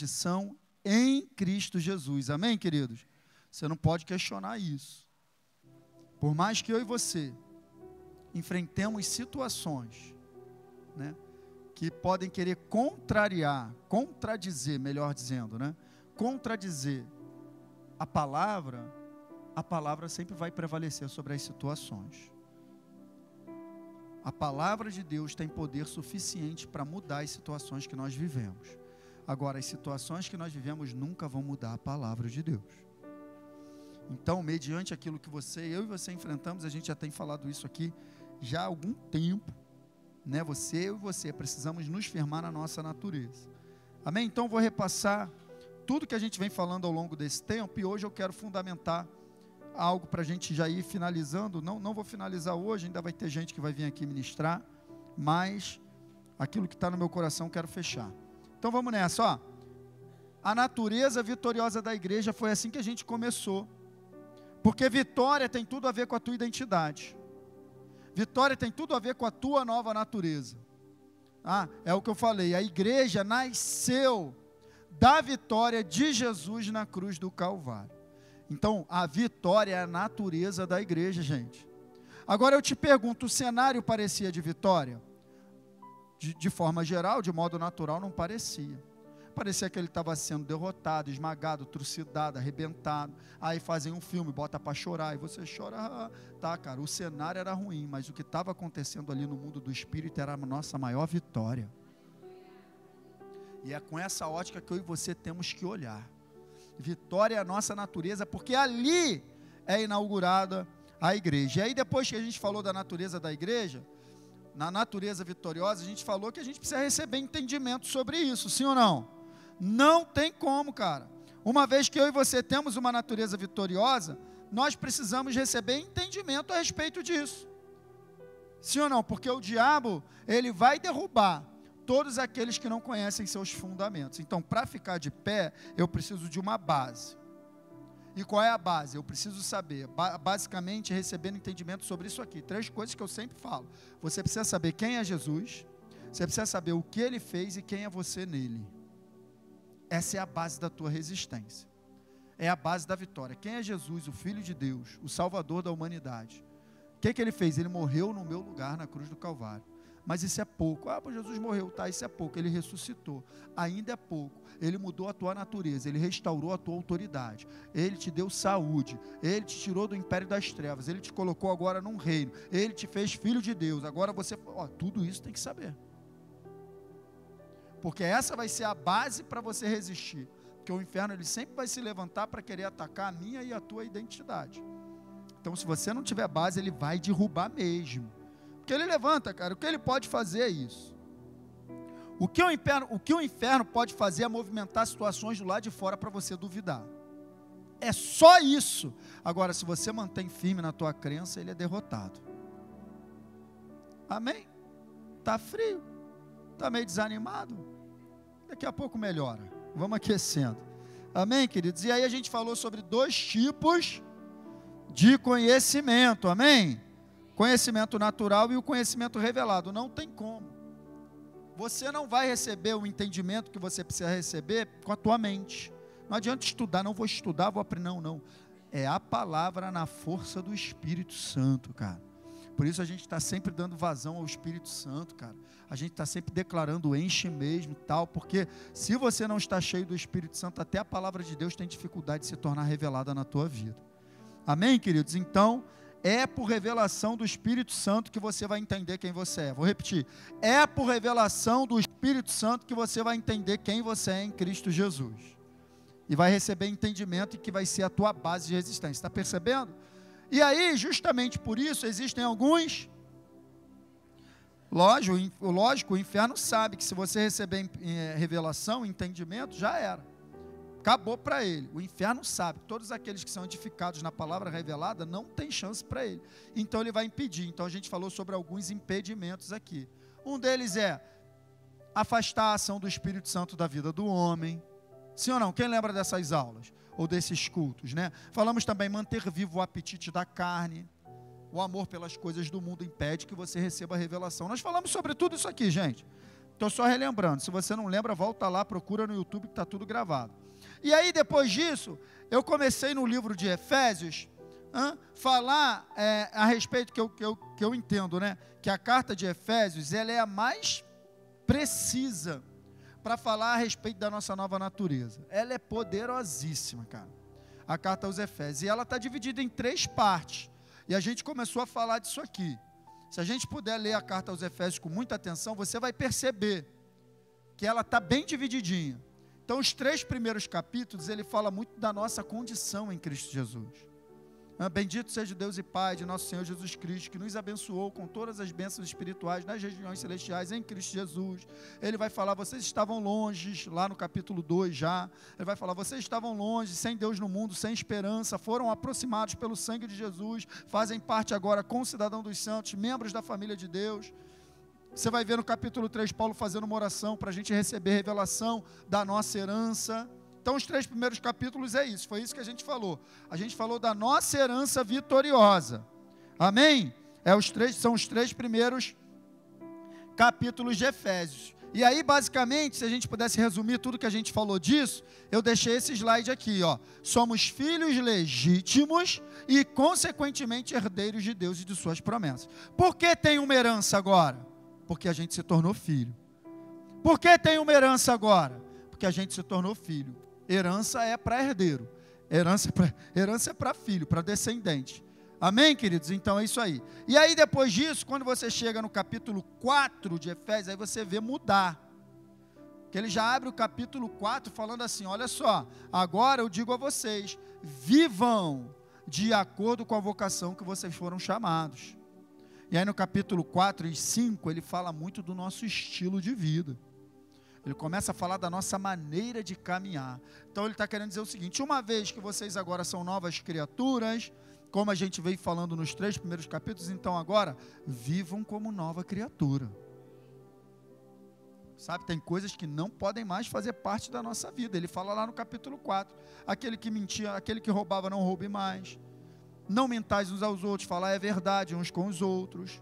são em Cristo Jesus. Amém, queridos? Você não pode questionar isso. Por mais que eu e você enfrentemos situações, né, que podem querer contradizer, melhor dizendo, né, contradizer a palavra sempre vai prevalecer sobre as situações. A palavra de Deus tem poder suficiente para mudar as situações que nós vivemos. Agora, as situações que nós vivemos nunca vão mudar a palavra de Deus. Então, mediante aquilo que eu e você enfrentamos, a gente já tem falado isso aqui já há algum tempo, né? Eu e você precisamos nos firmar na nossa natureza. Amém? Então, vou repassar tudo que a gente vem falando ao longo desse tempo, e hoje eu quero fundamentar algo para a gente já ir finalizando. Não vou finalizar hoje, ainda vai ter gente que vai vir aqui ministrar, mas aquilo que está no meu coração eu quero fechar. Então vamos nessa, ó. A natureza vitoriosa da igreja foi assim que a gente começou, porque vitória tem tudo a ver com a tua identidade, vitória tem tudo a ver com a tua nova natureza. É o que eu falei, a igreja nasceu da vitória de Jesus na cruz do Calvário. Então, a vitória é a natureza da igreja, gente. Agora eu te pergunto, o cenário parecia de vitória? De forma geral, de modo natural, não parecia. Parecia que ele estava sendo derrotado, esmagado, trucidado, arrebentado. Aí fazem um filme, bota para chorar, e você chora. Tá, cara, o cenário era ruim, mas o que estava acontecendo ali no mundo do espírito era a nossa maior vitória. E é com essa ótica que eu e você temos que olhar. Vitória é a nossa natureza, porque ali é inaugurada a igreja. E aí depois que a gente falou da natureza da igreja, na natureza vitoriosa, a gente falou que a gente precisa receber entendimento sobre isso, sim ou não? Não tem como, cara. Uma vez que eu e você temos uma natureza vitoriosa, nós precisamos receber entendimento a respeito disso. Sim ou não? Porque o diabo, ele vai derrubar todos aqueles que não conhecem seus fundamentos. Então, para ficar de pé, eu preciso de uma base. E qual é a base? Eu preciso saber, basicamente, recebendo entendimento sobre isso aqui. 3 coisas que eu sempre falo. Você precisa saber quem é Jesus, você precisa saber o que ele fez e quem é você nele. Essa é a base da tua resistência. É a base da vitória. Quem é Jesus, o Filho de Deus, o Salvador da humanidade? O que ele fez? Ele morreu no meu lugar na cruz do Calvário. Mas isso é pouco. Jesus morreu, tá, isso é pouco. Ele ressuscitou, ainda é pouco. Ele mudou a tua natureza, ele restaurou a tua autoridade, ele te deu saúde, ele te tirou do império das trevas, ele te colocou agora num reino, ele te fez filho de Deus. Agora você, tudo isso tem que saber, porque essa vai ser a base para você resistir, porque o inferno ele sempre vai se levantar para querer atacar a minha e a tua identidade. Então, se você não tiver base, ele vai derrubar mesmo. Porque ele levanta, cara, o que ele pode fazer é isso. O que o inferno pode fazer é movimentar situações do lado de fora para você duvidar. É só isso. Agora, se você mantém firme na tua crença, ele é derrotado. Amém? Está frio? Está meio desanimado? Daqui a pouco melhora. Vamos aquecendo. Amém, queridos? E aí a gente falou sobre 2 tipos de conhecimento. Amém? Conhecimento natural e o conhecimento revelado. Não tem como. Você não vai receber o entendimento que você precisa receber com a tua mente. Não adianta estudar, não vou estudar, vou aprender. Não. É a palavra na força do Espírito Santo, cara. Por isso a gente está sempre dando vazão ao Espírito Santo, cara. A gente está sempre declarando enche mesmo e tal, porque se você não está cheio do Espírito Santo, até a palavra de Deus tem dificuldade de se tornar revelada na tua vida. Amém, queridos? Então, é por revelação do Espírito Santo que você vai entender quem você é. Vou repetir. É por revelação do Espírito Santo que você vai entender quem você é em Cristo Jesus. E vai receber entendimento e que vai ser a tua base de resistência. Está percebendo? E aí, justamente por isso, existem alguns... Lógico, o inferno sabe que se você receber revelação, entendimento, já era. Acabou para ele. O inferno sabe que todos aqueles que são edificados na palavra revelada não tem chance para ele. Então ele vai impedir. Então a gente falou sobre alguns impedimentos aqui. Um deles é afastar a ação do Espírito Santo da vida do homem. Sim ou não? Quem lembra dessas aulas? Ou desses cultos, né? Falamos também manter vivo o apetite da carne. O amor pelas coisas do mundo impede que você receba a revelação. Nós falamos sobre tudo isso aqui, gente. Estou só relembrando. Se você não lembra, volta lá, procura no YouTube que está tudo gravado. E aí, depois disso, eu comecei no livro de Efésios, falar a respeito que eu entendo, né? Que a carta de Efésios, ela é a mais precisa para falar a respeito da nossa nova natureza. Ela é poderosíssima, cara. A carta aos Efésios. E ela está dividida em 3 partes. E a gente começou a falar disso aqui. Se a gente puder ler a carta aos Efésios com muita atenção, você vai perceber que ela está bem divididinha. Então, os 3 primeiros capítulos, ele fala muito da nossa condição em Cristo Jesus. Bendito seja o Deus e Pai de nosso Senhor Jesus Cristo, que nos abençoou com todas as bênçãos espirituais nas regiões celestiais em Cristo Jesus. Ele vai falar, vocês estavam longe, lá no capítulo 2 já. Ele vai falar, vocês estavam longe, sem Deus no mundo, sem esperança, foram aproximados pelo sangue de Jesus, fazem parte agora com o cidadão dos santos, membros da família de Deus. Você vai ver no capítulo 3, Paulo fazendo uma oração para a gente receber revelação da nossa herança. Então, os 3 primeiros capítulos é isso, foi isso que a gente falou. A gente falou da nossa herança vitoriosa. Amém? São os 3 primeiros capítulos de Efésios. E aí, basicamente, se a gente pudesse resumir tudo que a gente falou disso, eu deixei esse slide aqui, ó. Somos filhos legítimos e, consequentemente, herdeiros de Deus e de suas promessas. Por que tem uma herança agora? Porque a gente se tornou filho. Por que tem uma herança agora? Porque a gente se tornou filho. Herança é para herdeiro, herança é para filho, para descendente. Amém, queridos? Então é isso aí. E aí depois disso, quando você chega no capítulo 4 de Efésios, aí você vê mudar. Que ele já abre o capítulo 4 falando assim, olha só, agora eu digo a vocês, vivam de acordo com a vocação que vocês foram chamados. E aí no capítulo 4 e 5, ele fala muito do nosso estilo de vida. Ele começa a falar da nossa maneira de caminhar. Então ele está querendo dizer o seguinte, uma vez que vocês agora são novas criaturas, como a gente veio falando nos 3 primeiros capítulos, então agora, vivam como nova criatura. Sabe, tem coisas que não podem mais fazer parte da nossa vida. Ele fala lá no capítulo 4, aquele que mentia, aquele que roubava, não roube mais. Não mentais uns aos outros, falar é verdade uns com os outros.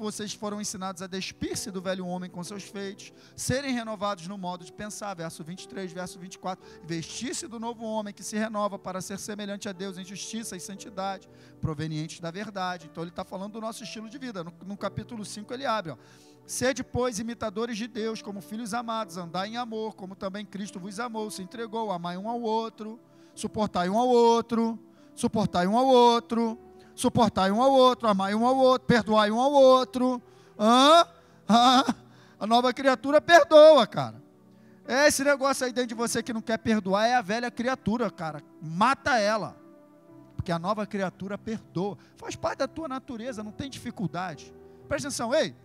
Vocês foram ensinados a despir-se do velho homem com seus feitos, serem renovados no modo de pensar, verso 23, verso 24, vestir-se do novo homem que se renova para ser semelhante a Deus em justiça e santidade, provenientes da verdade. Então ele está falando do nosso estilo de vida. No capítulo 5 ele abre, ó. Sede, pois, imitadores de Deus, como filhos amados, andai em amor, como também Cristo vos amou, se entregou, amai um ao outro, suportai um ao outro, suportai um ao outro, suportai um ao outro, amai um ao outro, perdoai um ao outro. A nova criatura perdoa, cara. Esse negócio aí dentro de você que não quer perdoar é a velha criatura, cara. Mata ela. Porque a nova criatura perdoa. Faz parte da tua natureza, não tem dificuldade. Presta atenção, ei.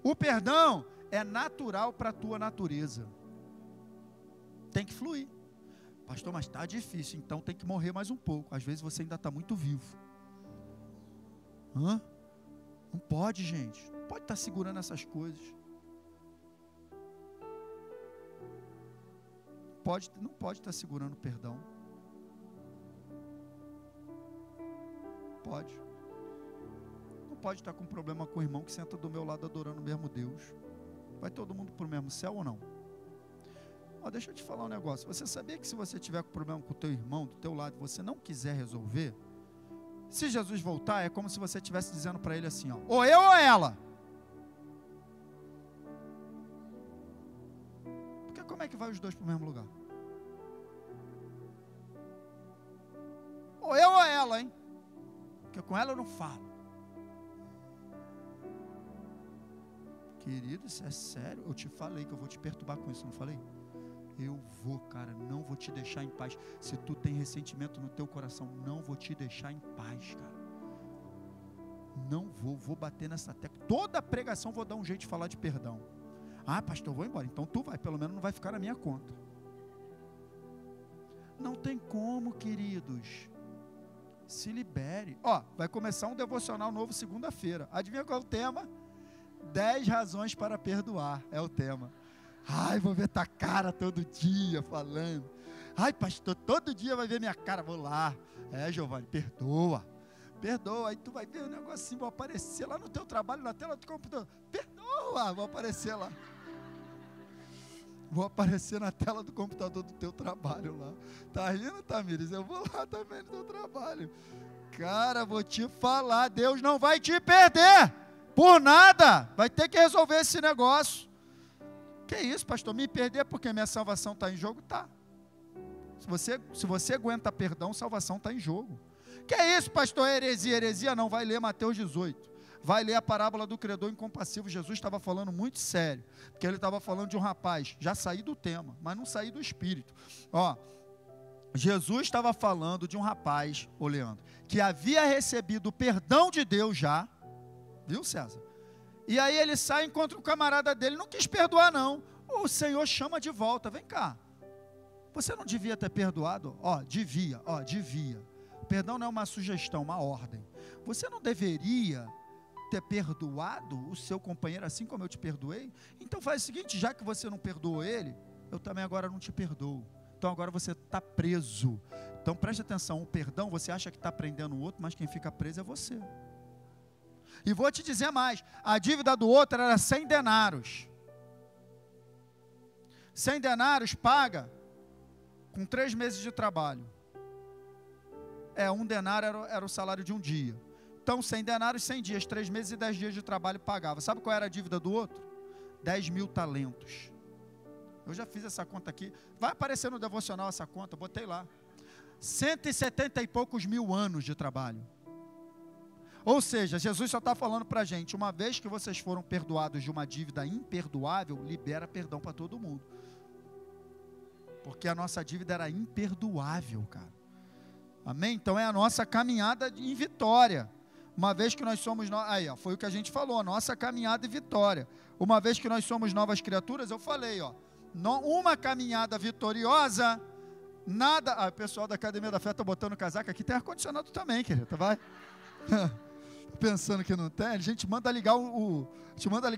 O perdão é natural para a tua natureza. Tem que fluir. Pastor, mas está difícil, então tem que morrer mais um pouco. Às vezes você ainda está muito vivo. Não pode, gente. Não pode estar segurando essas coisas. Não pode estar segurando o perdão. Pode. Não pode estar com problema com o irmão que senta do meu lado adorando o mesmo Deus. Vai todo mundo para o mesmo céu ou não? Deixa eu te falar um negócio. Você sabia que se você tiver com problema com o teu irmão do teu lado e você não quiser resolver, se Jesus voltar, é como se você estivesse dizendo para ele assim, ó, ou eu ou ela. Porque como é que vai os dois para o mesmo lugar? Ou eu ou ela, hein? Porque com ela eu não falo. Querido, isso é sério? Eu te falei que eu vou te perturbar com isso, não falei? Eu vou, cara, não vou te deixar em paz. Se tu tem ressentimento no teu coração, não vou te deixar em paz, cara. Não vou bater nessa tecla. Toda pregação vou dar um jeito de falar de perdão. Pastor, eu vou embora. Então tu vai, pelo menos não vai ficar na minha conta. Não tem como, queridos. Se libere. Vai começar um devocional novo segunda-feira. Adivinha qual é o tema? 10 razões para perdoar, é o tema. Vou ver tua cara todo dia falando. Pastor, todo dia vai ver minha cara. Vou lá. Giovanni, perdoa. Aí tu vai ver um negocinho, vou aparecer lá no teu trabalho, na tela do computador. Perdoa, vou aparecer lá. Vou aparecer na tela do computador do teu trabalho lá. Tá rindo, Tamires? Eu vou lá também no teu trabalho. Cara, vou te falar, Deus não vai te perder por nada. Vai ter que resolver esse negócio. Que isso, pastor? Me perder porque minha salvação está em jogo? Tá. Se você aguenta perdão, salvação está em jogo. Que isso, pastor? Heresia? Heresia não. Vai ler Mateus 18. Vai ler a parábola do credor incompassível. Jesus estava falando muito sério, porque ele estava falando de um rapaz. Já saí do tema, mas não saí do espírito. Ó, Jesus estava falando de um rapaz, ô Leandro, que havia recebido o perdão de Deus já, viu, César? E aí ele sai e encontra o camarada dele, não quis perdoar não. O Senhor chama de volta, vem cá. Você não devia ter perdoado? Devia. O perdão não é uma sugestão, uma ordem. Você não deveria ter perdoado o seu companheiro assim como eu te perdoei? Então faz o seguinte, já que você não perdoou ele, eu também agora não te perdoo. Então agora você está preso. Então preste atenção, o perdão, você acha que está prendendo o outro, mas quem fica preso é você. E vou te dizer mais, a dívida do outro era 100 denários. 100 denários paga com 3 meses de trabalho. 1 denário era o salário de um dia. Então 100 denários, 100 dias, 3 meses e 10 dias de trabalho pagava. Sabe qual era a dívida do outro? 10.000 talentos. Eu já fiz essa conta aqui. Vai aparecer no devocional essa conta, botei lá. 170 e poucos mil anos de trabalho. Ou seja, Jesus só está falando para a gente, uma vez que vocês foram perdoados de uma dívida imperdoável, libera perdão para todo mundo. Porque a nossa dívida era imperdoável, cara. Amém? Então é a nossa caminhada em vitória. Uma vez que nós somos, foi o que a gente falou, a nossa caminhada em vitória. Uma vez que nós somos novas criaturas, eu falei, uma caminhada vitoriosa, nada, o pessoal da Academia da Fé está botando casaco aqui, tem ar-condicionado também, querido, vai? Pensando que não tem, a gente manda ligar o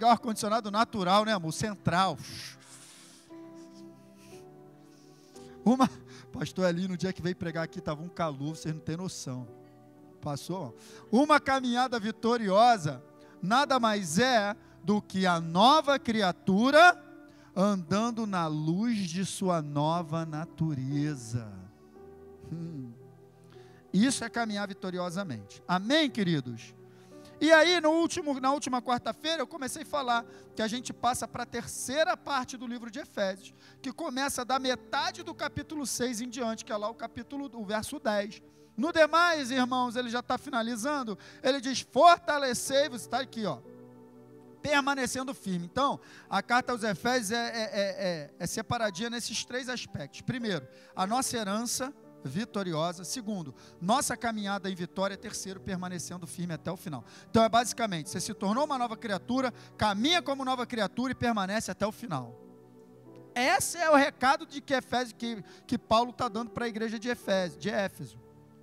ar-condicionado natural, né, amor? Central. Pastor ali, no dia que veio pregar aqui, estava um calor, vocês não têm noção. Passou? Uma caminhada vitoriosa, nada mais é do que a nova criatura andando na luz de sua nova natureza. Isso é caminhar vitoriosamente. Amém, queridos? E aí, na última quarta-feira, eu comecei a falar que a gente passa para a terceira parte do livro de Efésios, que começa da metade do capítulo 6 em diante, que é lá o verso 10. No demais, irmãos, ele já está finalizando, ele diz, fortalecei-vos, está aqui, permanecendo firme. Então, a carta aos Efésios é separadinha nesses 3 aspectos. Primeiro, a nossa herança vitoriosa. Segundo, nossa caminhada em vitória. Terceiro, permanecendo firme até o final. Então, é basicamente, você se tornou uma nova criatura, caminha como nova criatura e permanece até o final. Esse é o recado que Paulo está dando para a igreja de Éfeso.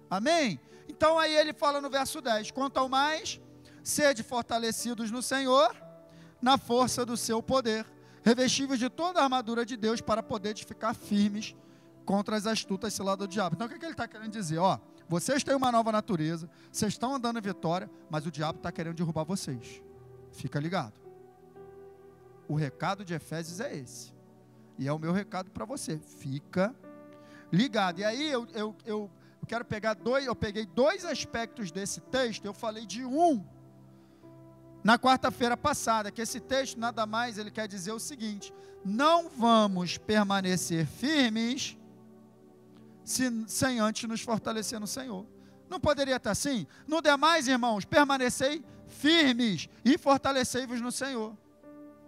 Amém? Então, aí ele fala no verso 10, quanto ao mais, sede fortalecidos no Senhor, na força do seu poder, revestíveis de toda a armadura de Deus, para poder ficar firmes contra as astutas ciladas do diabo. Então o que ele está querendo dizer? Vocês têm uma nova natureza, vocês estão andando em vitória, mas o diabo está querendo derrubar vocês. Fica ligado. O recado de Efésios é esse. E é o meu recado para você. Fica ligado. E aí eu quero pegar eu peguei 2 aspectos desse texto, eu falei de um na quarta-feira passada, que esse texto nada mais ele quer dizer o seguinte: não vamos permanecer firmes sem antes nos fortalecer no Senhor. Não poderia estar assim? No demais, irmãos, permanecei firmes e fortalecei-vos no Senhor.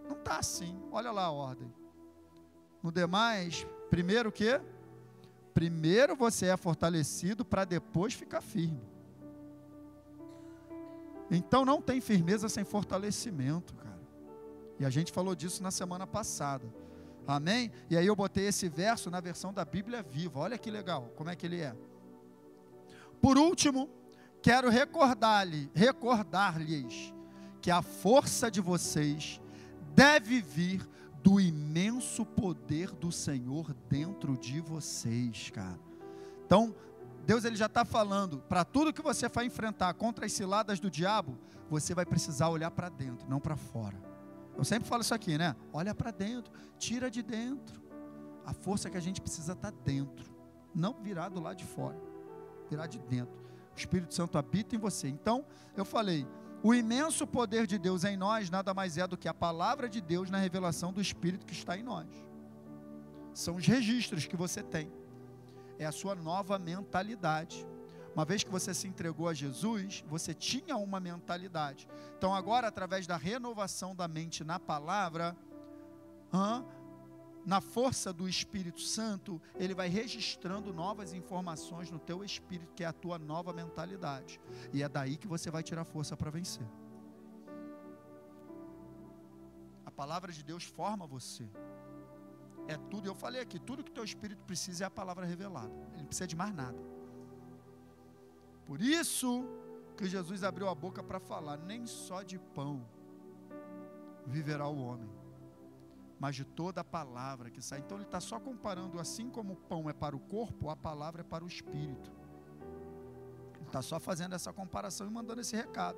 Não está assim, olha lá a ordem. No demais, primeiro o quê? Primeiro você é fortalecido para depois ficar firme. Então não tem firmeza sem fortalecimento, cara. E a gente falou disso na semana passada. Amém? E aí eu botei esse verso na versão da Bíblia Viva. Olha que legal, como é que ele é. Por último, quero recordar-lhes que a força de vocês deve vir do imenso poder do Senhor dentro de vocês, cara. Então, Deus ele já está falando, para tudo que você vai enfrentar contra as ciladas do diabo, você vai precisar olhar para dentro, não para fora. Eu sempre falo isso aqui, né? Olha para dentro, tira de dentro. A força que a gente precisa está dentro, não virar do lado de fora, virar de dentro. O Espírito Santo habita em você. Então, eu falei, o imenso poder de Deus em nós nada mais é do que a palavra de Deus na revelação do Espírito que está em nós. São os registros que você tem. É a sua nova mentalidade. Uma vez que você se entregou a Jesus, você tinha uma mentalidade. Então agora, através da renovação da mente na palavra, na força do Espírito Santo, ele vai registrando novas informações no teu espírito, que é a tua nova mentalidade. E é daí que você vai tirar força para vencer. A palavra de Deus forma você. É tudo, eu falei aqui, tudo que o teu espírito precisa é a palavra revelada. Ele não precisa de mais nada. Por isso que Jesus abriu a boca para falar, nem só de pão viverá o homem, mas de toda a palavra que sai. Então ele está só comparando, assim como o pão é para o corpo, a palavra é para o espírito. Ele está só fazendo essa comparação e mandando esse recado.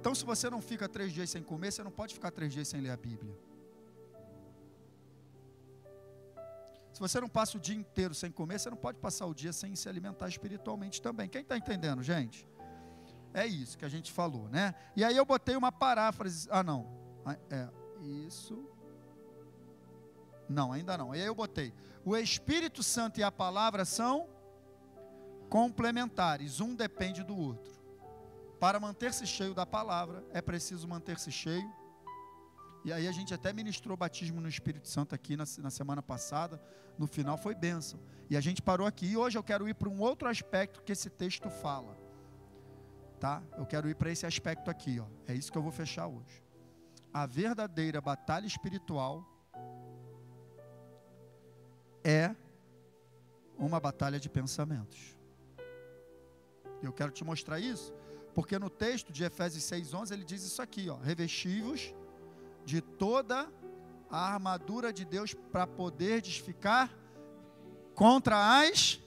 Então, se você não fica 3 dias sem comer, você não pode ficar 3 dias sem ler a Bíblia. Se você não passa o dia inteiro sem comer, você não pode passar o dia sem se alimentar espiritualmente também. Quem está entendendo, gente? É isso que a gente falou, né? E aí eu botei uma paráfrase. Isso. Não, ainda não. E aí eu botei, o Espírito Santo e a palavra são complementares, um depende do outro. Para manter-se cheio da palavra, é preciso manter-se cheio. E aí a gente até ministrou batismo no Espírito Santo aqui na semana passada, no final foi bênção. E a gente parou aqui, e hoje eu quero ir para um outro aspecto que esse texto fala. Tá? Eu quero ir para esse aspecto aqui, ó. É isso que eu vou fechar hoje. A verdadeira batalha espiritual é uma batalha de pensamentos. Eu quero te mostrar isso, porque no texto de Efésios 6:11 ele diz isso aqui, ó: revesti-vos de toda a armadura de Deus para poderdes ficar contra as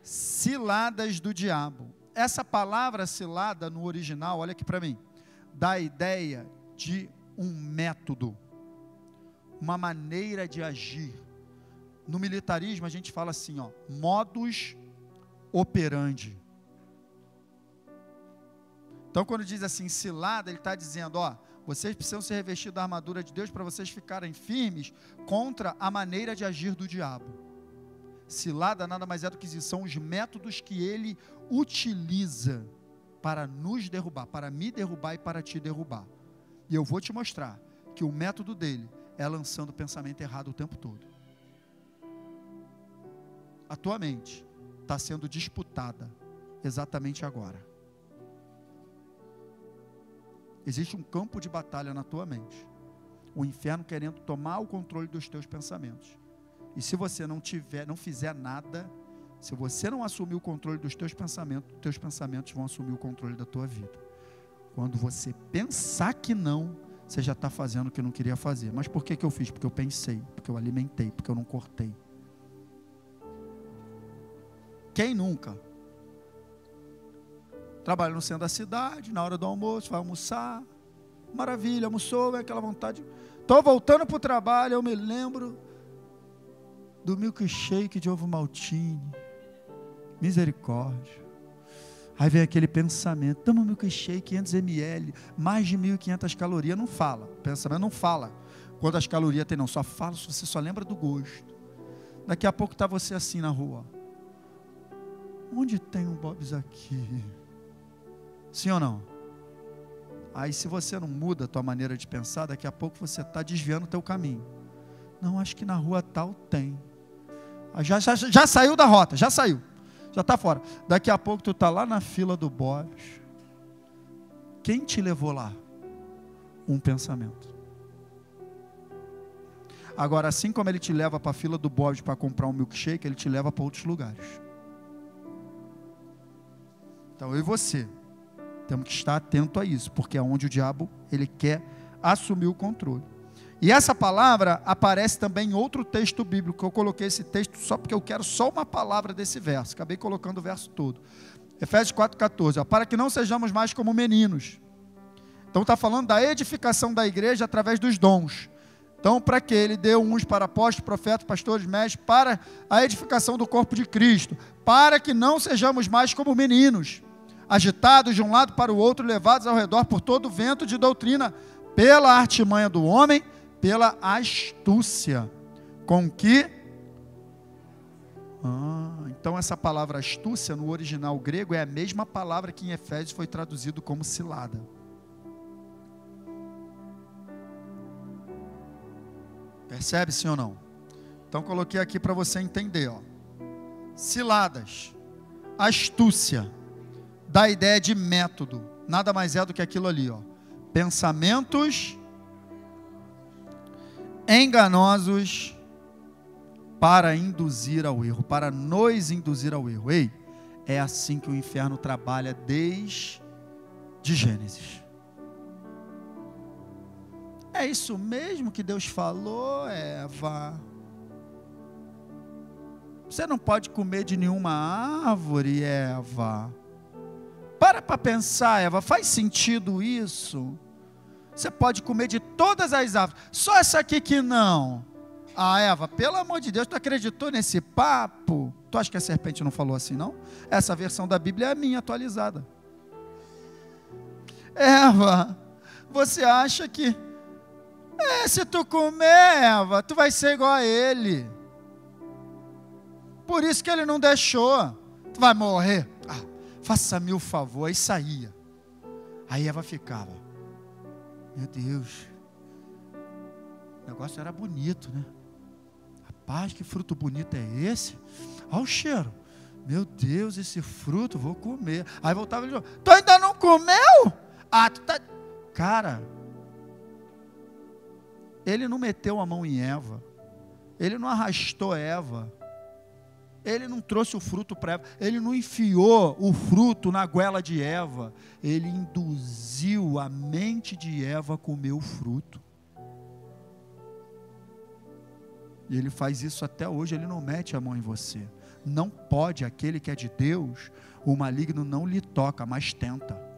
ciladas do diabo. Essa palavra cilada no original, olha aqui para mim, dá a ideia de um método, uma maneira de agir. No militarismo a gente fala assim, ó, modus operandi. Então quando diz assim cilada, ele está dizendo, ó, vocês precisam ser revestidos da armadura de Deus para vocês ficarem firmes contra a maneira de agir do diabo. Cilada nada mais é do que isso, são os métodos que ele utiliza para nos derrubar, para me derrubar e para te derrubar. E eu vou te mostrar que o método dele é lançando o pensamento errado o tempo todo. A tua mente está sendo disputada exatamente agora. Existe um campo de batalha na tua mente. O inferno querendo tomar o controle dos teus pensamentos. E se você não fizer nada, se você não assumir o controle dos teus pensamentos vão assumir o controle da tua vida. Quando você pensar que não, você já está fazendo o que não queria fazer. Mas por que eu fiz? Porque eu pensei, porque eu alimentei, porque eu não cortei. Quem nunca? Trabalha no centro da cidade, na hora do almoço, vai almoçar, maravilha, almoçou, vem aquela vontade. Estou voltando para o trabalho, eu me lembro do milkshake de ovo maltine, misericórdia. Aí vem aquele pensamento, toma um milkshake, 500 ml, mais de 1.500 calorias, não fala, o pensamento não fala quantas calorias tem não, só fala, você só lembra do gosto. Daqui a pouco está você assim na rua, onde tem um Bob's aqui? Sim ou não? Aí se você não muda a tua maneira de pensar, daqui a pouco você está desviando o teu caminho. Não, acho que na rua tal tem. Já saiu da rota, já saiu. Já está fora. Daqui a pouco tu está lá na fila do Bob's. Quem te levou lá? Um pensamento. Agora, assim como ele te leva para a fila do Bob's para comprar um milkshake, ele te leva para outros lugares. Então eu e você temos que estar atento a isso, porque é onde o diabo ele quer assumir o controle. E essa palavra aparece também em outro texto bíblico, que eu coloquei esse texto só porque eu quero só uma palavra desse verso, acabei colocando o verso todo. Efésios 4,14, para que não sejamos mais como meninos, Então está falando da edificação da igreja através dos dons. Então, para que ele deu uns para apóstolos, profetas, pastores, mestres, para a edificação do corpo de Cristo, para que não sejamos mais como meninos, agitados de um lado para o outro, levados ao redor por todo vento de doutrina, pela artimanha do homem, pela astúcia, com que... então essa palavra astúcia, no original grego, é a mesma palavra que em Efésios foi traduzido como cilada. Percebe, sim ou não? Então coloquei aqui para você entender, ó. Ciladas, astúcia, dá ideia de método, nada mais é do que aquilo ali, ó. Pensamentos enganosos para induzir ao erro, para nos induzir ao erro. Ei, é assim que o inferno trabalha desde Gênesis. É isso mesmo que Deus falou, Eva? Você não pode comer de nenhuma árvore, Eva. Para pensar, Eva, faz sentido isso? Você pode comer de todas as árvores, só essa aqui que não. Eva, pelo amor de Deus, tu acreditou nesse papo? Tu acha que a serpente não falou assim, não? Essa versão da Bíblia é a minha atualizada. Eva, você acha que se tu comer, Eva, tu vai ser igual a ele. Por isso que ele não deixou. Tu vai morrer. Faça-me o favor. Aí saía. Aí Eva ficava. Meu Deus. O negócio era bonito, né? Rapaz, que fruto bonito é esse? Olha o cheiro. Meu Deus, esse fruto, vou comer. Aí voltava e falou, tu ainda não comeu? Tu tá... Cara, ele não meteu a mão em Eva. Ele não arrastou Eva. Ele não trouxe o fruto para Eva. Ele não enfiou o fruto na goela de Eva. Ele induziu a mente de Eva a comer o fruto. E ele faz isso até hoje. Ele não mete a mão em você. Não pode, aquele que é de Deus, o maligno não lhe toca, mas tenta.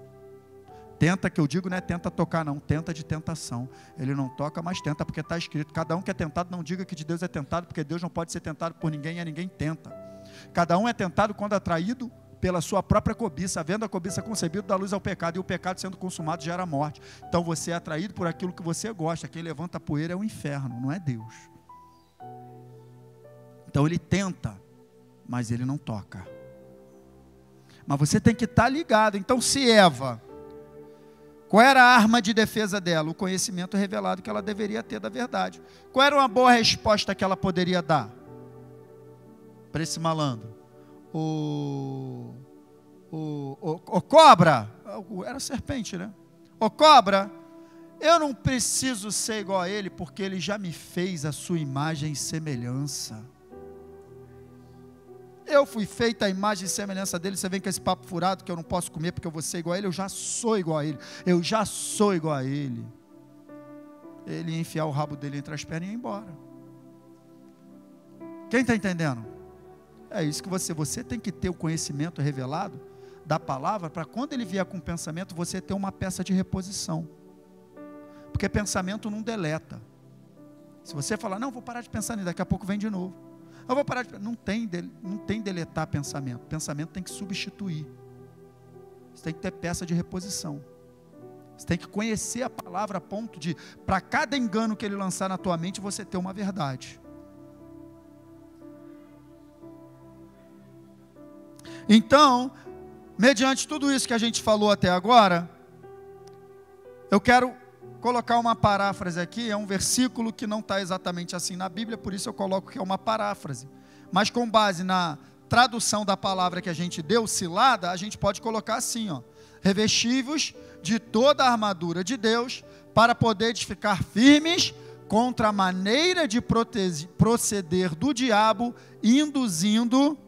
Tenta, que eu digo, não é tenta tocar não, tenta de tentação. Ele não toca, mas tenta, porque está escrito, cada um que é tentado, não diga que de Deus é tentado, porque Deus não pode ser tentado por ninguém, e ninguém tenta. Cada um é tentado quando atraído pela sua própria cobiça, havendo a cobiça concebido da luz ao pecado, e o pecado sendo consumado gera morte. Então você é atraído por aquilo que você gosta, quem levanta a poeira é o inferno, não é Deus. Então ele tenta, mas ele não toca. Mas você tem que estar ligado. Então se Eva... Qual era a arma de defesa dela? O conhecimento revelado que ela deveria ter da verdade. Qual era uma boa resposta que ela poderia dar para esse malandro? O cobra, era serpente, né? O cobra, eu não preciso ser igual a ele, porque ele já me fez a sua imagem e semelhança. Eu fui feita a imagem e semelhança dele. Você vem com esse papo furado que eu não posso comer porque eu vou ser igual a ele. Eu já sou igual a ele. Eu já sou igual a ele. Ele ia enfiar o rabo dele entre as pernas e ir embora. Quem está entendendo? É isso que você tem que ter o conhecimento revelado da palavra, para quando ele vier com pensamento, você ter uma peça de reposição. Porque pensamento não deleta. Se você falar, não, vou parar de pensar nisso, daqui a pouco vem de novo. Eu vou parar de... Não tem deletar pensamento. Pensamento tem que substituir. Você tem que ter peça de reposição. Você tem que conhecer a palavra a ponto de, para cada engano que ele lançar na tua mente, você ter uma verdade. Então, mediante tudo isso que a gente falou até agora, eu quero colocar uma paráfrase aqui. É um versículo que não está exatamente assim na Bíblia, por isso eu coloco que é uma paráfrase, mas com base na tradução da palavra que a gente deu, cilada, a gente pode colocar assim, ó: revestivos de toda a armadura de Deus, para poder ficar firmes contra a maneira de proceder do diabo, induzindo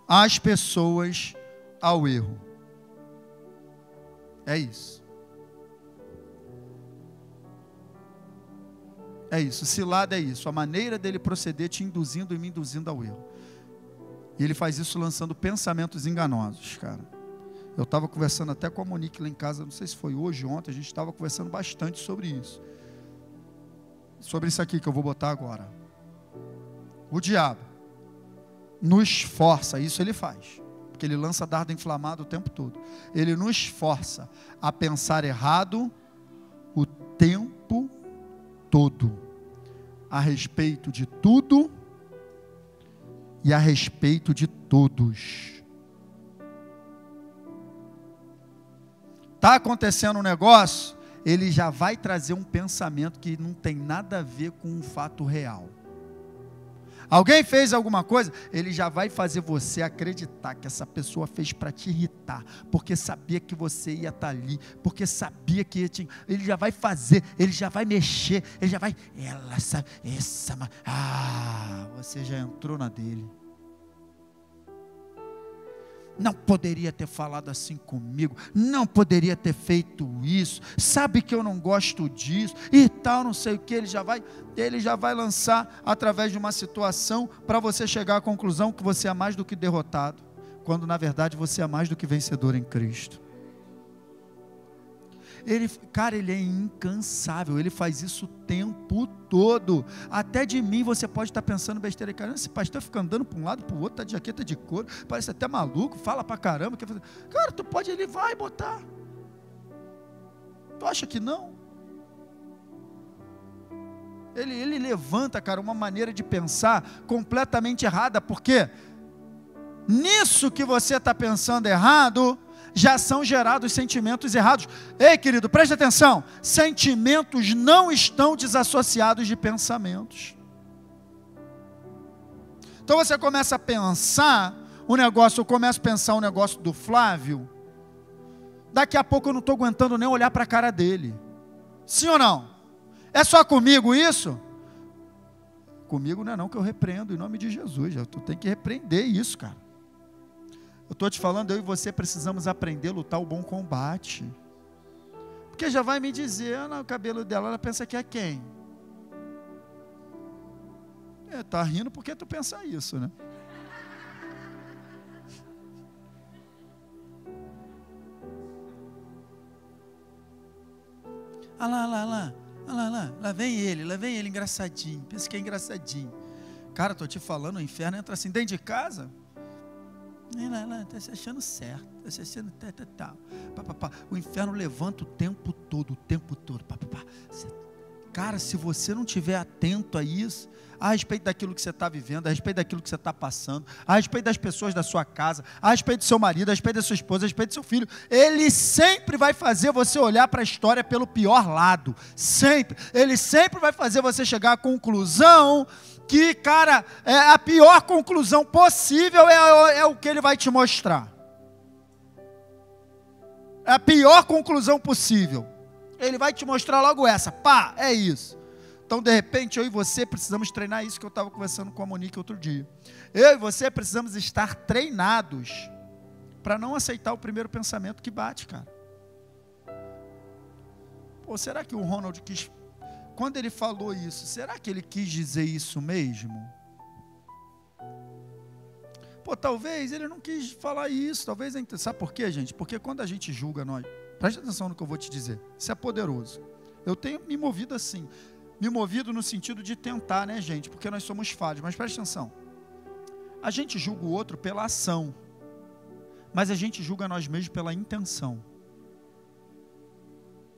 as pessoas ao erro. É isso. É isso, cilada é isso, a maneira dele proceder te induzindo e me induzindo ao erro. E ele faz isso lançando pensamentos enganosos, cara. Eu estava conversando até com a Monique lá em casa, não sei se foi hoje, ontem, a gente estava conversando bastante sobre isso. Sobre isso aqui que eu vou botar agora. O diabo nos força, isso ele faz, porque ele lança dardo inflamado o tempo todo. Ele nos força a pensar errado o tempo todo, a respeito de tudo e a respeito de todos. Está acontecendo um negócio, ele já vai trazer um pensamento que não tem nada a ver com um fato real. Alguém fez alguma coisa, ele já vai fazer você acreditar que essa pessoa fez para te irritar, porque sabia que você ia estar ali, porque sabia que ia te... Ele já vai fazer, ele já vai mexer, ele já vai... Você já entrou na dele. Não poderia ter falado assim comigo, não poderia ter feito isso, sabe que eu não gosto disso, e tal, não sei o que, ele já vai lançar através de uma situação, para você chegar à conclusão que você é mais do que derrotado, quando na verdade você é mais do que vencedor em Cristo. Ele é incansável, ele faz isso o tempo todo. Até de mim você pode estar pensando besteira, caramba, esse pastor fica andando para um lado, para o outro, está de jaqueta de couro, parece até maluco, fala para caramba, quer fazer... Cara, tu pode, ele vai botar. Tu acha que não? Ele levanta, cara, uma maneira de pensar completamente errada, porque nisso que você está pensando errado, já são gerados sentimentos errados. Ei, querido, preste atenção, sentimentos não estão desassociados de pensamentos. Então você começa a pensar o negócio, eu começo a pensar o negócio do Flávio, daqui a pouco eu não estou aguentando nem olhar para a cara dele. Sim ou não? É só comigo isso? Comigo não é não, que eu repreendo em nome de Jesus, tu tem que repreender isso, cara. Eu estou te falando, eu e você precisamos aprender a lutar o bom combate. Porque já vai me dizer, o cabelo dela, ela pensa que é quem? Tá rindo porque tu pensa isso, né? Lá vem ele, engraçadinho, pensa que é engraçadinho. Cara, estou te falando, o inferno entra assim, dentro de casa... Está se achando certo, está se achando tal. O inferno levanta o tempo todo. Cara, se você não estiver atento a isso, a respeito daquilo que você está vivendo, a respeito daquilo que você está passando, a respeito das pessoas da sua casa, a respeito do seu marido, a respeito da sua esposa, a respeito do seu filho, ele sempre vai fazer você olhar para a história pelo pior lado. Sempre. Ele sempre vai fazer você chegar à conclusão que, cara, a pior conclusão possível é o que ele vai te mostrar. É a pior conclusão possível. Ele vai te mostrar logo essa. É isso. Então, de repente, eu e você precisamos treinar isso que eu estava conversando com a Monique outro dia. Eu e você precisamos estar treinados para não aceitar o primeiro pensamento que bate, cara. Será que o Ronald quis... Quando ele falou isso, será que ele quis dizer isso mesmo? Talvez ele não quis falar isso, talvez... Sabe por quê, gente? Porque quando a gente julga nós... Preste atenção no que eu vou te dizer. Isso é poderoso. Eu tenho me movido assim. Me movido no sentido de tentar, né, gente? Porque nós somos falhos. Mas preste atenção. A gente julga o outro pela ação. Mas a gente julga nós mesmos pela intenção.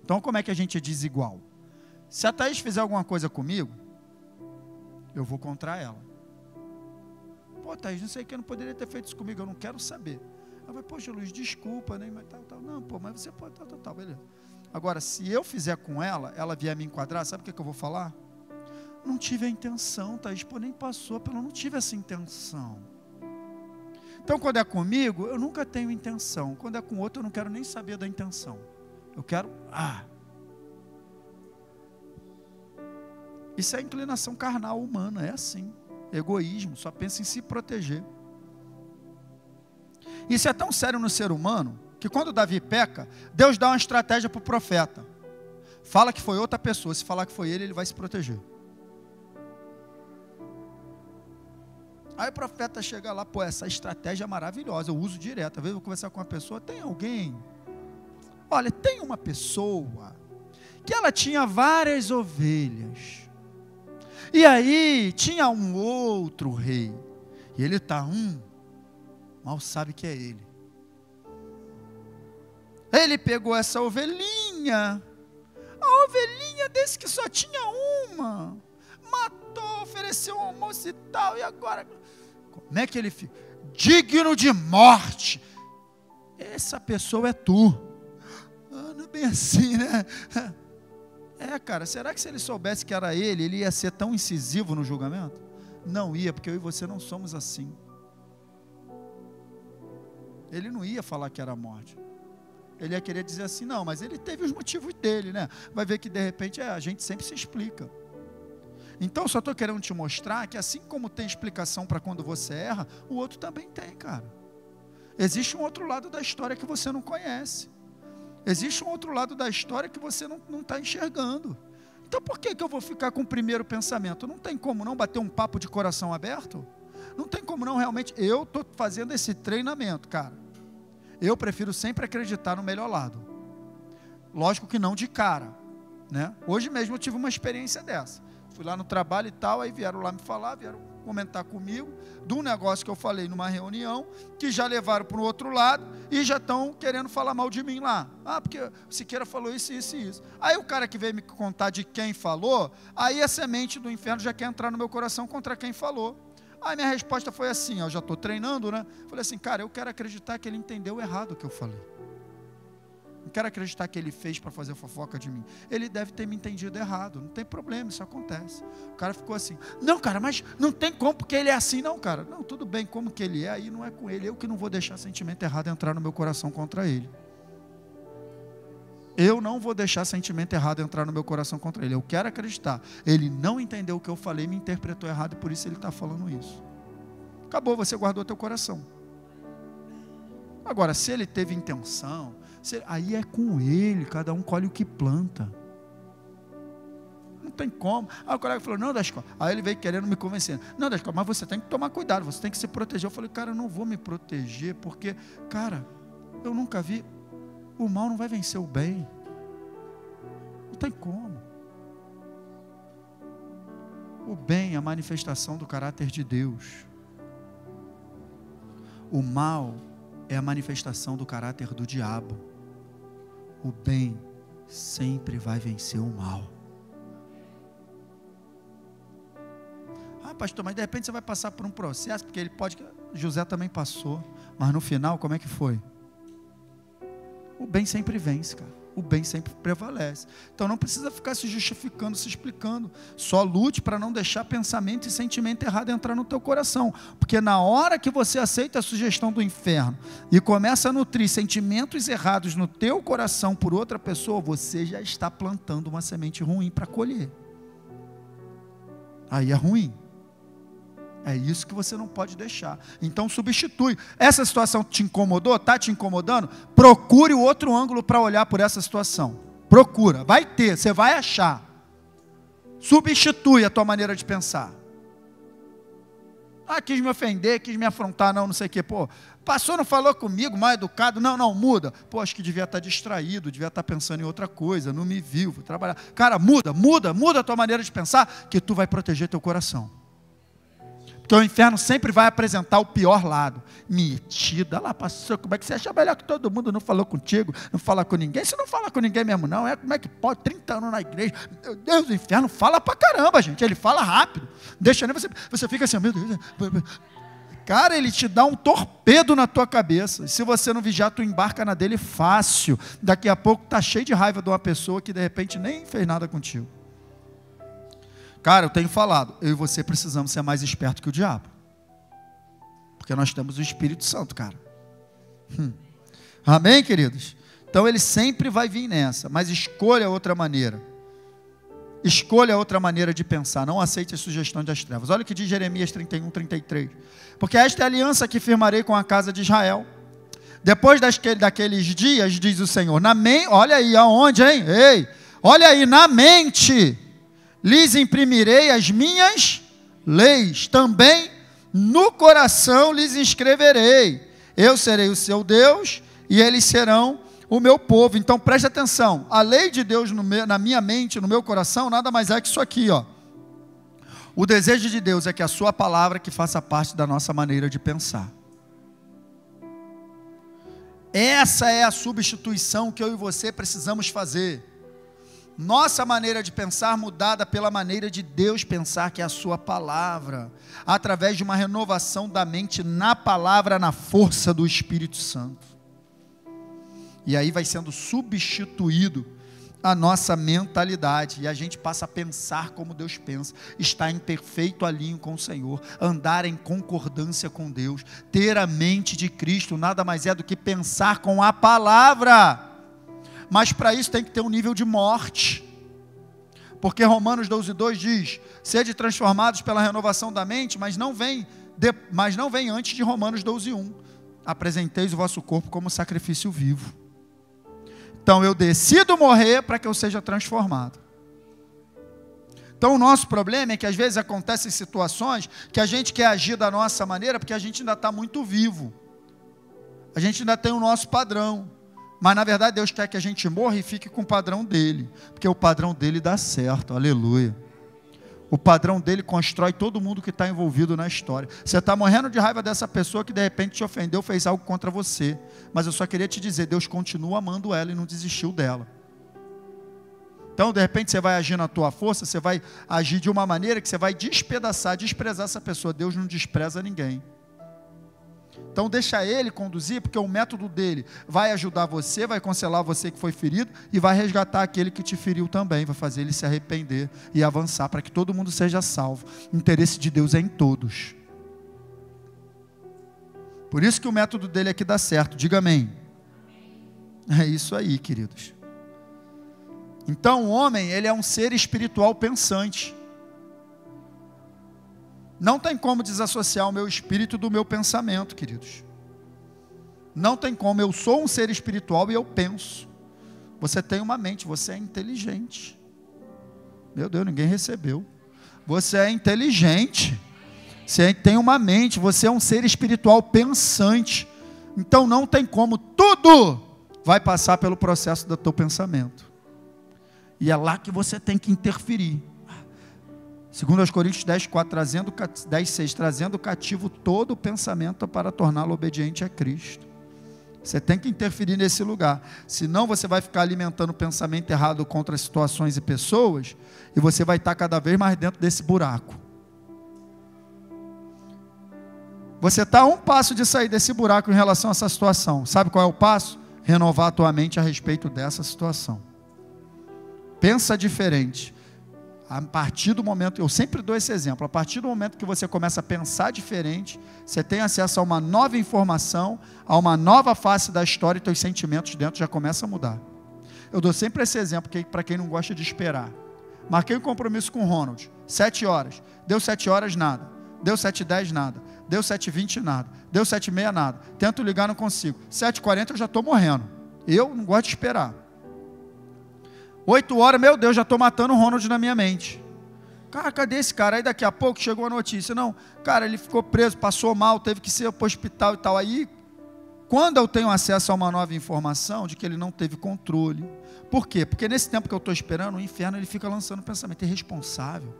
Então, como é que a gente é desigual? Se a Thaís fizer alguma coisa comigo, eu vou contra ela. Thaís, não sei o que, eu não poderia ter feito isso comigo, eu não quero saber. Ela vai, poxa, Luiz, desculpa, né? Mas tal. Não, mas você pode, tal, beleza. Agora, se eu fizer com ela, ela vier me enquadrar, sabe o que eu vou falar? Não tive a intenção, Thaís, nem passou, eu não tive essa intenção. Então, quando é comigo, eu nunca tenho intenção. Quando é com outro, eu não quero nem saber da intenção. Eu quero, Isso é inclinação carnal humana, é assim. Egoísmo, só pensa em se proteger. Isso é tão sério no ser humano, que quando Davi peca, Deus dá uma estratégia para o profeta. Fala que foi outra pessoa, se falar que foi ele, ele vai se proteger. Aí o profeta chega lá, pô, essa estratégia é maravilhosa, eu uso direto. Às vezes eu vou conversar com uma pessoa, tem alguém? Olha, tem uma pessoa que ela tinha várias ovelhas. E aí tinha um outro rei. E ele está, mal sabe que é ele. Ele pegou essa ovelhinha, a ovelhinha desse que só tinha uma, matou, ofereceu um almoço e tal, e agora, como é que ele fica? Digno de morte. Essa pessoa é tu. Não é bem assim, né? Cara, será que se ele soubesse que era ele ia ser tão incisivo no julgamento? Não ia, porque eu e você não somos assim. Ele não ia falar que era a morte. Ele ia querer dizer assim, não, mas ele teve os motivos dele, né? Vai ver que de repente a gente sempre se explica. Então só estou querendo te mostrar que assim como tem explicação para quando você erra, o outro também tem, cara. Existe um outro lado da história que você não conhece. Existe um outro lado da história que você não está enxergando. Então por que eu vou ficar com o primeiro pensamento? Não tem como não bater um papo de coração aberto? Não tem como não realmente. Eu estou fazendo esse treinamento, cara. Eu prefiro sempre acreditar no melhor lado. Lógico que não de cara, né? Hoje mesmo eu tive uma experiência dessa. Fui lá no trabalho e tal, aí vieram lá me falar, vieram comentar comigo de um negócio que eu falei numa reunião, que já levaram para o outro lado e já estão querendo falar mal de mim lá. Porque o Siqueira falou isso, isso e isso. Aí o cara que veio me contar de quem falou, aí a semente do inferno já quer entrar no meu coração contra quem falou. Aí minha resposta foi assim, eu já estou treinando, né? Falei assim, cara, eu quero acreditar que ele entendeu errado o que eu falei. Não quero acreditar que ele fez para fazer fofoca de mim. Ele deve ter me entendido errado, não tem problema, isso acontece. O cara ficou assim, não cara, mas não tem como porque ele é assim. Não cara, não, tudo bem como que ele é, aí não é com ele. Eu que não vou deixar sentimento errado entrar no meu coração contra ele. Eu não vou deixar sentimento errado entrar no meu coração contra ele. Eu quero acreditar. Ele não entendeu o que eu falei, me interpretou errado e por isso ele está falando isso. Acabou, você guardou teu coração. Agora, se ele teve intenção, aí é com ele, cada um colhe o que planta. Não tem como. Aí o colega falou, não, Dasco. Aí ele veio querendo me convencer. Não, Dasco, mas você tem que tomar cuidado, você tem que se proteger. Eu falei, cara, eu não vou me proteger, porque, cara, eu nunca vi. O mal não vai vencer o bem. Não tem como. O bem é a manifestação do caráter de Deus. O mal é a manifestação do caráter do diabo. O bem sempre vai vencer o mal. Pastor, mas de repente você vai passar por um processo, porque ele pode... José também passou, mas no final, como é que foi? O bem sempre vence, cara. O bem sempre prevalece. Então não precisa ficar se justificando, se explicando. Só lute para não deixar pensamento e sentimento errado entrar no teu coração. Porque na hora que você aceita a sugestão do inferno e começa a nutrir sentimentos errados no teu coração por outra pessoa, você já está plantando uma semente ruim para colher. Aí é ruim. É isso que você não pode deixar. Então substitui. Essa situação te incomodou? Está te incomodando? Procure o outro ângulo para olhar por essa situação. Procura. Vai ter, você vai achar. Substitui a tua maneira de pensar. Quis me ofender, quis me afrontar, não sei o quê. Pô, pastor não falou comigo, mal educado. Não, muda. Pô, acho que devia estar distraído, devia estar pensando em outra coisa, não me viu, vou trabalhar. Cara, muda a tua maneira de pensar, que tu vai proteger teu coração. Porque o inferno sempre vai apresentar o pior lado. Metida, lá pastor, como é que você acha melhor que todo mundo não falou contigo, não fala com ninguém? Você não fala com ninguém mesmo não, como é que pode, 30 anos na igreja, meu Deus, o inferno fala pra caramba, gente, ele fala rápido, deixa nem você fica assim, meu Deus, cara, ele te dá um torpedo na tua cabeça, e se você não vigiar, tu embarca na dele fácil, daqui a pouco tá cheio de raiva de uma pessoa que de repente nem fez nada contigo. Cara, eu tenho falado, eu e você precisamos ser mais espertos que o diabo. Porque nós temos o Espírito Santo, cara. Amém, queridos? Então ele sempre vai vir nessa, mas escolha outra maneira. Escolha outra maneira de pensar, não aceite a sugestão das trevas. Olha o que diz Jeremias 31, 33. Porque esta é a aliança que firmarei com a casa de Israel. Depois daqueles dias, diz o Senhor, olha aí, aonde, hein? Ei, olha aí, na mente... lhes imprimirei as minhas leis, também no coração lhes inscreverei. Eu serei o seu Deus e eles serão o meu povo. Então preste atenção, a lei de Deus na minha mente, no meu coração, nada mais é que isso aqui, ó. O desejo de Deus é que a sua palavra que faça parte da nossa maneira de pensar. Essa é a substituição que eu e você precisamos fazer. Nossa maneira de pensar mudada pela maneira de Deus pensar, que é a sua palavra, através de uma renovação da mente na palavra, na força do Espírito Santo. E aí vai sendo substituído a nossa mentalidade, e a gente passa a pensar como Deus pensa, estar em perfeito alinho com o Senhor, andar em concordância com Deus, ter a mente de Cristo, nada mais é do que pensar com a palavra. Mas para isso tem que ter um nível de morte, porque Romanos 12:2 diz: sede transformados pela renovação da mente, mas não vem antes de Romanos 12:1, apresenteis o vosso corpo como sacrifício vivo. Então eu decido morrer para que eu seja transformado. Então o nosso problema é que às vezes acontecem situações que a gente quer agir da nossa maneira, porque a gente ainda está muito vivo, a gente ainda tem o nosso padrão, mas na verdade Deus quer que a gente morra e fique com o padrão dele, porque o padrão dele dá certo, aleluia. O padrão dele constrói todo mundo que está envolvido na história. Você está morrendo de raiva dessa pessoa que de repente te ofendeu, fez algo contra você, mas eu só queria te dizer, Deus continua amando ela e não desistiu dela. Então de repente você vai agir na tua força, você vai agir de uma maneira que você vai despedaçar, desprezar essa pessoa. Deus não despreza ninguém. Então deixa ele conduzir, porque o método dele vai ajudar você, vai consolar você que foi ferido e vai resgatar aquele que te feriu também, vai fazer ele se arrepender e avançar para que todo mundo seja salvo. O interesse de Deus é em todos. Por isso que o método dele é que dá certo. Diga amém. É isso aí, queridos. Então o homem, ele é um ser espiritual pensante. Não tem como desassociar o meu espírito do meu pensamento, queridos. Não tem como, eu sou um ser espiritual e eu penso. Você tem uma mente, você é inteligente. Meu Deus, ninguém recebeu. Você é inteligente. Você tem uma mente, você é um ser espiritual pensante. Então não tem como, tudo vai passar pelo processo do teu pensamento. E é lá que você tem que interferir. 2 Coríntios 10:4, 10:6, trazendo cativo todo o pensamento para torná-lo obediente a Cristo. Você tem que interferir nesse lugar, senão você vai ficar alimentando pensamento errado contra situações e pessoas, e você vai estar cada vez mais dentro desse buraco. Você está a um passo de sair desse buraco em relação a essa situação. Sabe qual é o passo? Renovar a tua mente a respeito dessa situação. Pensa diferente. A partir do momento, eu sempre dou esse exemplo, a partir do momento que você começa a pensar diferente, você tem acesso a uma nova informação, a uma nova face da história, e teus sentimentos dentro já começam a mudar. Eu dou sempre esse exemplo para quem não gosta de esperar. Marquei um compromisso com o Ronald, 7 horas, deu 7 horas nada, deu 7h10 nada, deu 7h20 nada, deu 7h30 nada, tento ligar, não consigo, 7h40 eu já estou morrendo, eu não gosto de esperar. 8 horas, meu Deus, já estou matando o Ronald na minha mente. Cara, cadê esse cara? Aí daqui a pouco chegou a notícia. Não, cara, ele ficou preso, passou mal, teve que ser para o hospital e tal. Aí, quando eu tenho acesso a uma nova informação de que ele não teve controle. Por quê? Porque nesse tempo que eu estou esperando, o inferno ele fica lançando pensamento irresponsável.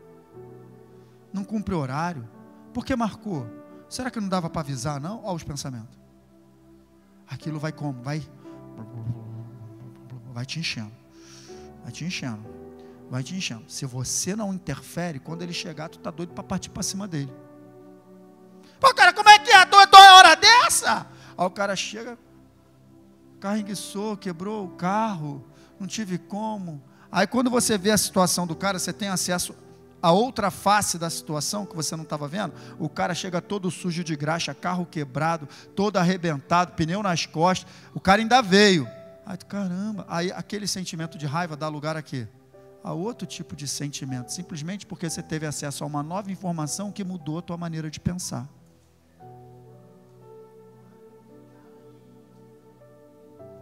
Não cumpre horário. Por que marcou? Será que não dava para avisar, não? Olha os pensamentos. Aquilo vai como? Vai te enchendo. Vai te enchendo, vai te enchendo. Se você não interfere, quando ele chegar, tu tá doido para partir para cima dele. Pô, cara, como é que é? Doido a hora dessa? Aí o cara chega, o carro enguiçou, quebrou o carro, não tive como. Aí quando você vê a situação do cara, você tem acesso a outra face da situação que você não estava vendo. O cara chega todo sujo de graxa, carro quebrado, todo arrebentado, pneu nas costas. O cara ainda veio. Aí, caramba, aí aquele sentimento de raiva dá lugar a quê? A outro tipo de sentimento, simplesmente porque você teve acesso a uma nova informação que mudou a tua maneira de pensar.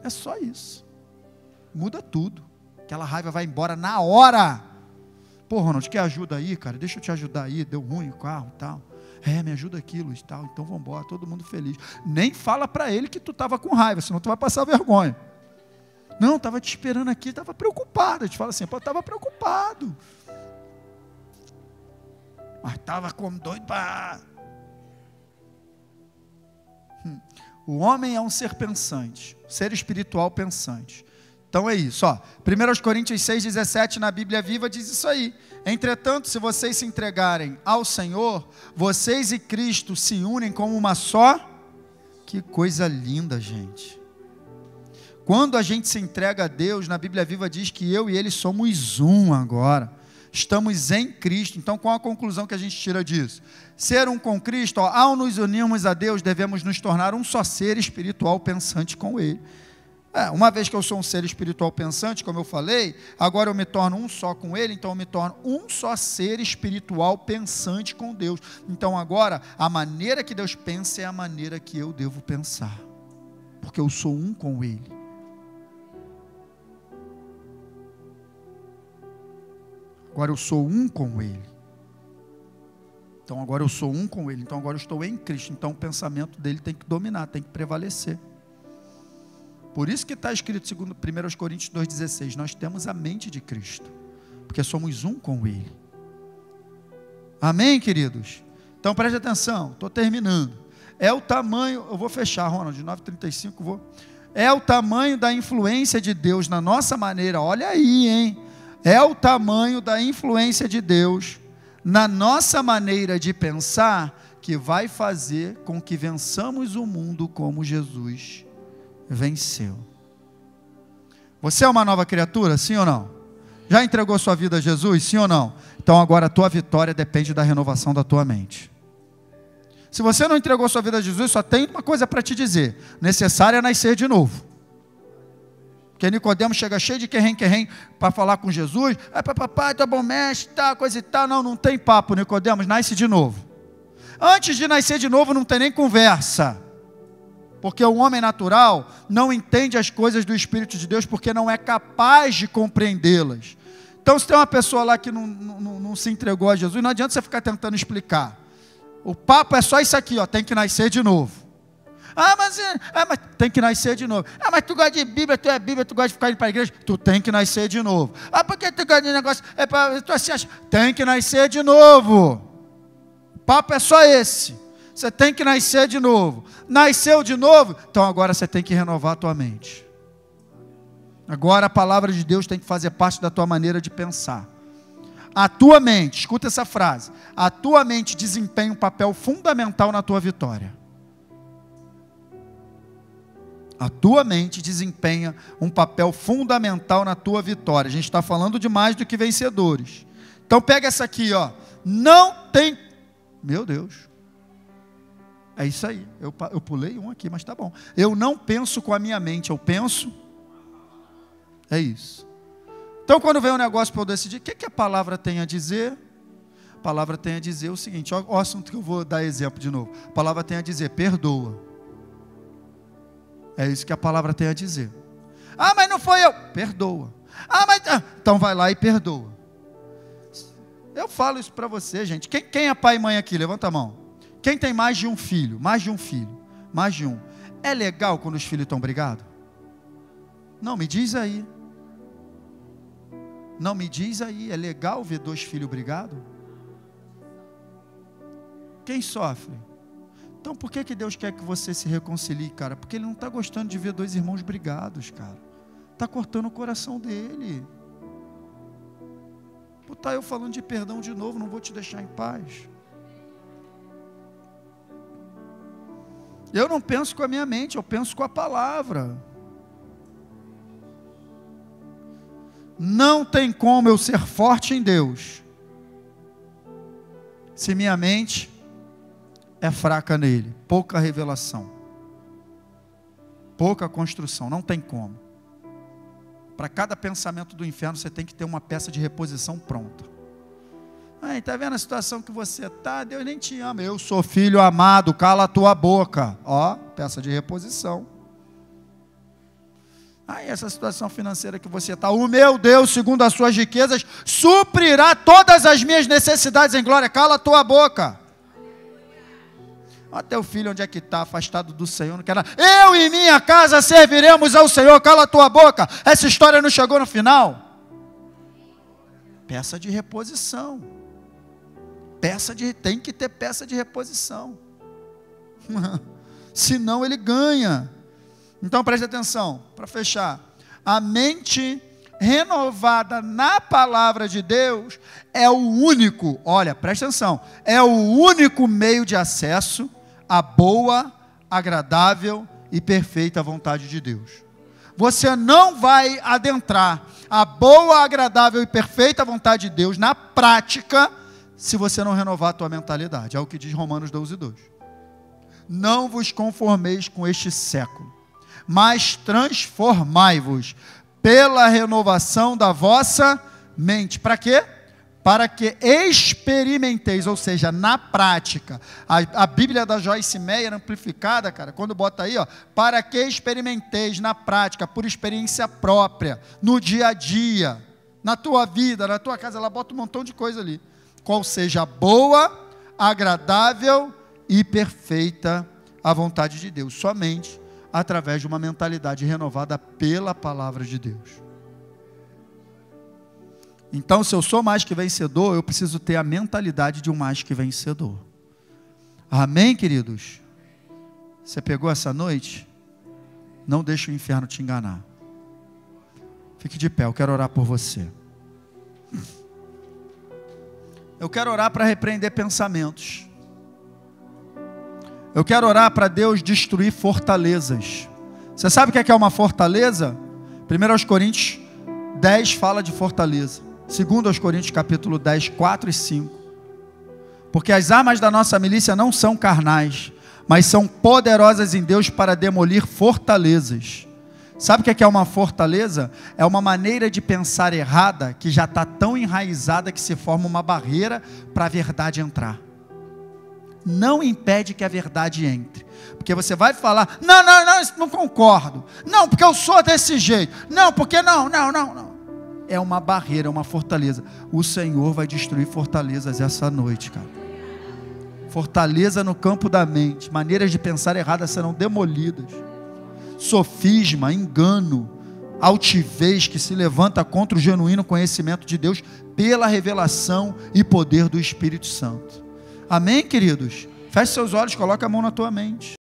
É só isso. Muda tudo. Aquela raiva vai embora na hora. Pô, Ronald, quer ajuda aí, cara? Deixa eu te ajudar aí, deu ruim o carro e tal. Me ajuda aqui, Luiz, tal, então vamos embora, todo mundo feliz. Nem fala para ele que tu estava com raiva, senão tu vai passar vergonha. Não, estava te esperando aqui, estava preocupado. A gente fala assim, pô, estava preocupado. Mas estava como doido para... O homem é um ser pensante, ser espiritual pensante. Então é isso, ó. 1 Coríntios 6,17 na Bíblia Viva diz isso aí. Entretanto, se vocês se entregarem ao Senhor, vocês e Cristo se unem como uma só. Que coisa linda, gente. Quando a gente se entrega a Deus, na Bíblia Viva diz que eu e Ele somos um agora. Estamos em Cristo. Então, qual a conclusão que a gente tira disso? Ser um com Cristo, ó, ao nos unirmos a Deus, devemos nos tornar um só ser espiritual pensante com Ele. Uma vez que eu sou um ser espiritual pensante, como eu falei, agora eu me torno um só com Ele, então eu me torno um só ser espiritual pensante com Deus. Então agora, a maneira que Deus pensa é a maneira que eu devo pensar, porque eu sou um com Ele. Agora eu sou um com Ele. Então agora eu sou um com Ele, então agora eu estou em Cristo, então o pensamento dele tem que dominar, tem que prevalecer. Por isso que está escrito, segundo 1 Coríntios 2,16, nós temos a mente de Cristo, porque somos um com Ele. Amém, queridos? Então preste atenção, estou terminando. É o tamanho, eu vou fechar, Ronald, de 9h35, vou. É o tamanho da influência de Deus na nossa maneira, olha aí, hein? É o tamanho da influência de Deus na nossa maneira de pensar que vai fazer com que vençamos o mundo como Jesus venceu. Você é uma nova criatura, sim ou não? Já entregou sua vida a Jesus, sim ou não? Então agora a tua vitória depende da renovação da tua mente. Se você não entregou sua vida a Jesus, só tem uma coisa para te dizer: necessário é nascer de novo. Porque Nicodemo chega cheio de querrém para falar com Jesus. Papai, tá bom, mestre, tá, coisa e tal. Não tem papo, Nicodemo, nasce de novo. Antes de nascer de novo não tem nem conversa. Porque o homem natural não entende as coisas do Espírito de Deus, porque não é capaz de compreendê-las. Então, se tem uma pessoa lá que não se entregou a Jesus, não adianta você ficar tentando explicar. O papo é só isso aqui, ó, tem que nascer de novo. Mas tem que nascer de novo. Mas tu gosta de Bíblia, tu gosta de ficar indo para a igreja, tu tem que nascer de novo. Porque tu gosta de negócio, tu assim acha, tem que nascer de novo. O papo é só esse. Você tem que nascer de novo. Nasceu de novo, então agora você tem que renovar a tua mente. Agora a palavra de Deus tem que fazer parte da tua maneira de pensar. A tua mente, escuta essa frase, a tua mente desempenha um papel fundamental na tua vitória. A tua mente desempenha um papel fundamental na tua vitória. A gente está falando de mais do que vencedores. Então pega essa aqui, ó. Não tem... Meu Deus. É isso aí. Eu pulei um aqui, mas tá bom. Eu não penso com a minha mente, eu penso... É isso. Então quando vem um negócio para eu decidir, o que a palavra tem a dizer? A palavra tem a dizer o seguinte, ó, o assunto que eu vou dar exemplo de novo. A palavra tem a dizer, perdoa. É isso que a palavra tem a dizer. Mas não foi eu. Perdoa. Então vai lá e perdoa. Eu falo isso para você, gente. Quem é pai e mãe aqui? Levanta a mão. Quem tem mais de um filho? Mais de um filho. Mais de um. É legal quando os filhos estão brigados? Não, me diz aí. Não, me diz aí. É legal ver dois filhos brigados? Quem sofre? Então por que Deus quer que você se reconcilie, cara? Porque Ele não está gostando de ver dois irmãos brigados, cara. Está cortando o coração dele. Pô, tá eu falando de perdão de novo, não vou te deixar em paz. Eu não penso com a minha mente, eu penso com a palavra. Não tem como eu ser forte em Deus se minha mente é fraca nele, pouca revelação, pouca construção, não tem como. Para cada pensamento do inferno você tem que ter uma peça de reposição pronta. Está vendo a situação que você está? Deus nem te ama. Eu sou filho amado, cala a tua boca. Ó, peça de reposição. Essa situação financeira que você está, o meu Deus, segundo as suas riquezas, suprirá todas as minhas necessidades em glória. Cala a tua boca. Olha teu filho onde é que está, afastado do Senhor, não quer nada. Eu e minha casa serviremos ao Senhor, cala a tua boca. Essa história não chegou no final. Peça de reposição. Tem que ter peça de reposição. Senão ele ganha. Então preste atenção, para fechar. A mente renovada na palavra de Deus é o único, olha, presta atenção, é o único meio de acesso à boa, agradável e perfeita vontade de Deus. Você não vai adentrar a boa, agradável e perfeita vontade de Deus na prática se você não renovar a tua mentalidade. É o que diz Romanos 12:2. Não vos conformeis com este século, mas transformai-vos pela renovação da vossa mente. Para quê? Para que experimenteis, ou seja, na prática. A Bíblia da Joyce Meyer, amplificada, cara, quando bota aí, ó, para que experimenteis na prática, por experiência própria, no dia a dia, na tua vida, na tua casa, ela bota um montão de coisa ali. Qual seja a boa, agradável e perfeita a vontade de Deus. Somente através de uma mentalidade renovada pela palavra de Deus. Então, se eu sou mais que vencedor, eu preciso ter a mentalidade de um mais que vencedor. Amém, queridos? Você pegou essa noite? Não deixe o inferno te enganar. Fique de pé, eu quero orar por você. Eu quero orar para repreender pensamentos. Eu quero orar para Deus destruir fortalezas. Você sabe o que é uma fortaleza? 1 Coríntios 10 fala de fortaleza. 2 Coríntios capítulo 10, 4 e 5. Porque as armas da nossa milícia não são carnais, mas são poderosas em Deus para demolir fortalezas. Sabe o que é uma fortaleza? É uma maneira de pensar errada que já está tão enraizada que se forma uma barreira para a verdade entrar. Não impede que a verdade entre. Porque você vai falar, não concordo. Não, porque eu sou desse jeito. Não, porque não. É uma barreira, é uma fortaleza. O Senhor vai destruir fortalezas essa noite, cara. Fortaleza no campo da mente. Maneiras de pensar erradas serão demolidas. Sofisma, engano, altivez que se levanta contra o genuíno conhecimento de Deus pela revelação e poder do Espírito Santo. Amém, queridos? Feche seus olhos, coloque a mão na tua mente.